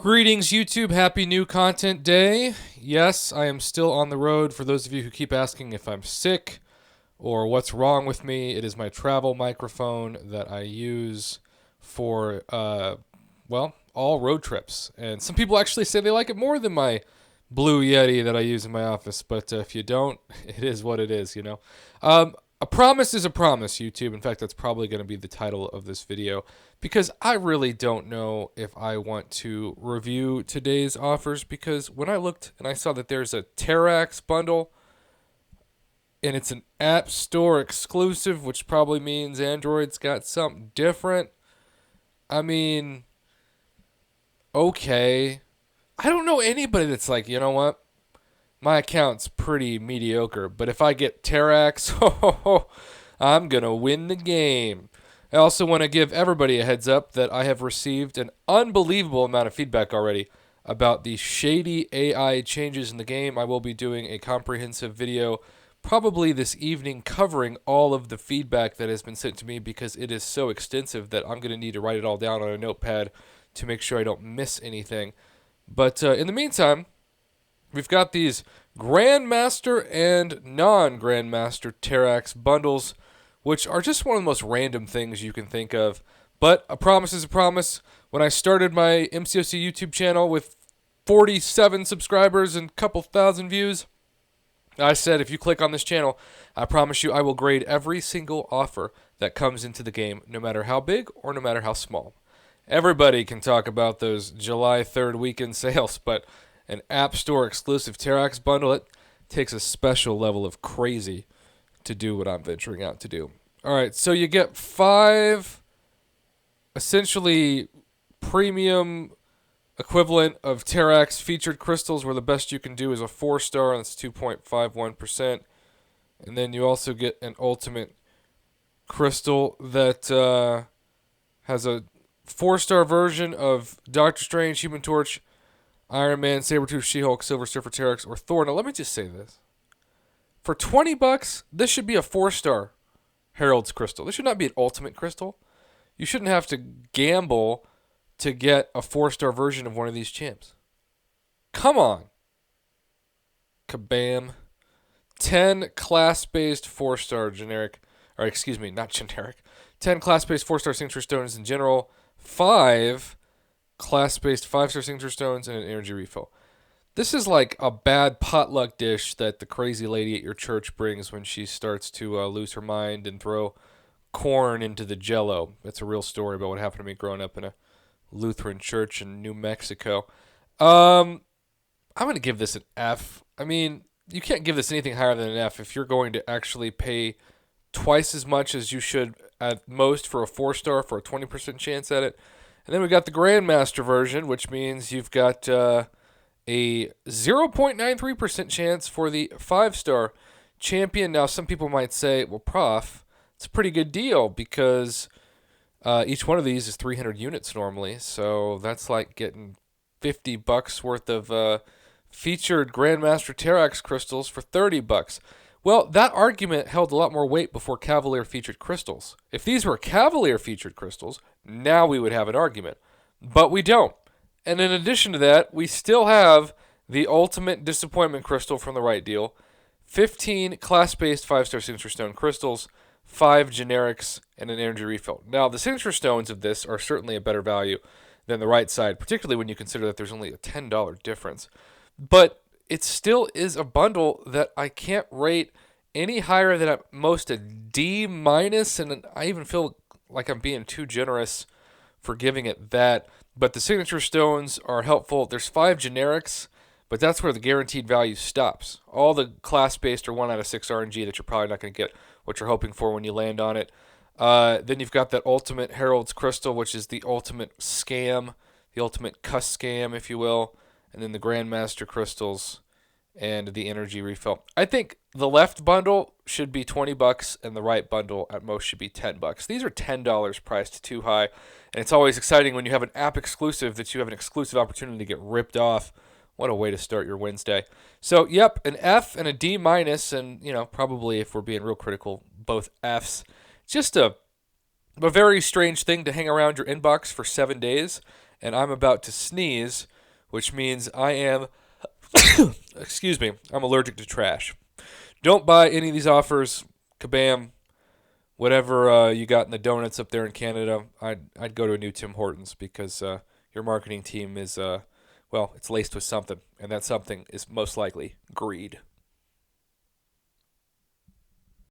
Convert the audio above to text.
Greetings, YouTube. Happy new content day. Yes, I am still on the road. For those of you who keep asking if I'm sick or what's wrong with me, it is my travel microphone that I use for, all road trips. And some people actually say they like it more than my Blue Yeti that I use in my office. But if you don't, it is what it is, you know. A promise is a promise, YouTube. In fact, that's probably going to be the title of this video because I really don't know if I want to review today's offers, because when I looked and I saw that there's a Terax bundle and it's an App Store exclusive, which probably means Android's got something different. I mean, okay. I don't know anybody that's like, you know what? My account's pretty mediocre, but if I get Terax, I'm going to win the game. I also want to give everybody a heads up that I have received an unbelievable amount of feedback already about the shady AI changes in the game. I will be doing a comprehensive video probably this evening covering all of the feedback that has been sent to me, because it is so extensive that I'm going to need to write it all down on a notepad to make sure I don't miss anything. But in the meantime, we've got these Grandmaster and non-Grandmaster Terax bundles, which are just one of the most random things you can think of. But a promise is a promise. When I started my MCOC YouTube channel with 47 subscribers and a couple thousand views, I said, if you click on this channel, I promise you I will grade every single offer that comes into the game, no matter how big or no matter how small. Everybody can talk about those July 3rd weekend sales, but an App Store exclusive Terax bundle, it takes a special level of crazy to do what I'm venturing out to do. All right, so you get 5 essentially premium equivalent of Terax featured crystals, where the best you can do is a 4-star, and that's 2.51%. And then you also get an ultimate crystal that has a 4-star version of Doctor Strange, Human Torch, Iron Man, Sabretooth, She-Hulk, Silver Surfer, Terax, or Thor. Now, let me just say this. For $20, this should be a 4-star Herald's Crystal. This should not be an Ultimate Crystal. You shouldn't have to gamble to get a 4-star version of one of these champs. Come on. Kabam. 10 class-based 4-star generic, or excuse me, not generic. 10 class-based 4-star signature stones in general. 5 class-based 5-star signature stones and an energy refill. This is like a bad potluck dish that the crazy lady at your church brings when she starts to lose her mind and throw corn into the jello. It's a real story about what happened to me growing up in a Lutheran church in New Mexico. I'm going to give this an F. I mean, you can't give this anything higher than an F if you're going to actually pay twice as much as you should at most for a 4-star for a 20% chance at it. And then we got the Grandmaster version, which means you've got a 0.93% chance for the 5-star champion. Now, some people might say, well, Prof, it's a pretty good deal because each one of these is 300 units normally. So that's like getting $50 worth of featured Grandmaster Terax crystals for $30. Well, that argument held a lot more weight before Cavalier featured crystals. If these were Cavalier featured crystals, now we would have an argument. But we don't. And in addition to that, we still have the Ultimate Disappointment Crystal from the Right Deal, 15 class-based 5-star Signature Stone crystals, 5 generics, and an energy refill. Now, the Signature Stones of this are certainly a better value than the right side, particularly when you consider that there's only a $10 difference. But it still is a bundle that I can't rate any higher than at most a D-, and I even feel like I'm being too generous for giving it that. But the signature stones are helpful. There's 5 generics, but that's where the guaranteed value stops. All the class-based are 1 out of 6 RNG that you're probably not going to get what you're hoping for when you land on it. Then you've got that Ultimate Herald's Crystal, which is the ultimate scam, the ultimate cuss scam, if you will. And then the Grandmaster Crystals and the energy refill. I think the left bundle should be $20 and the right bundle at most should be $10. These are $10 priced too high, and it's always exciting when you have an app exclusive that you have an exclusive opportunity to get ripped off. What a way to start your Wednesday. So, yep, an F and a D-, and, probably if we're being real critical, both Fs. Just a very strange thing to hang around your inbox for 7 days, and I'm about to sneeze. which means I am, excuse me, I'm allergic to trash. Don't buy any of these offers. Kabam, whatever you got in the donuts up there in Canada, I'd go to a new Tim Hortons because your marketing team is well, it's laced with something, and that something is most likely greed.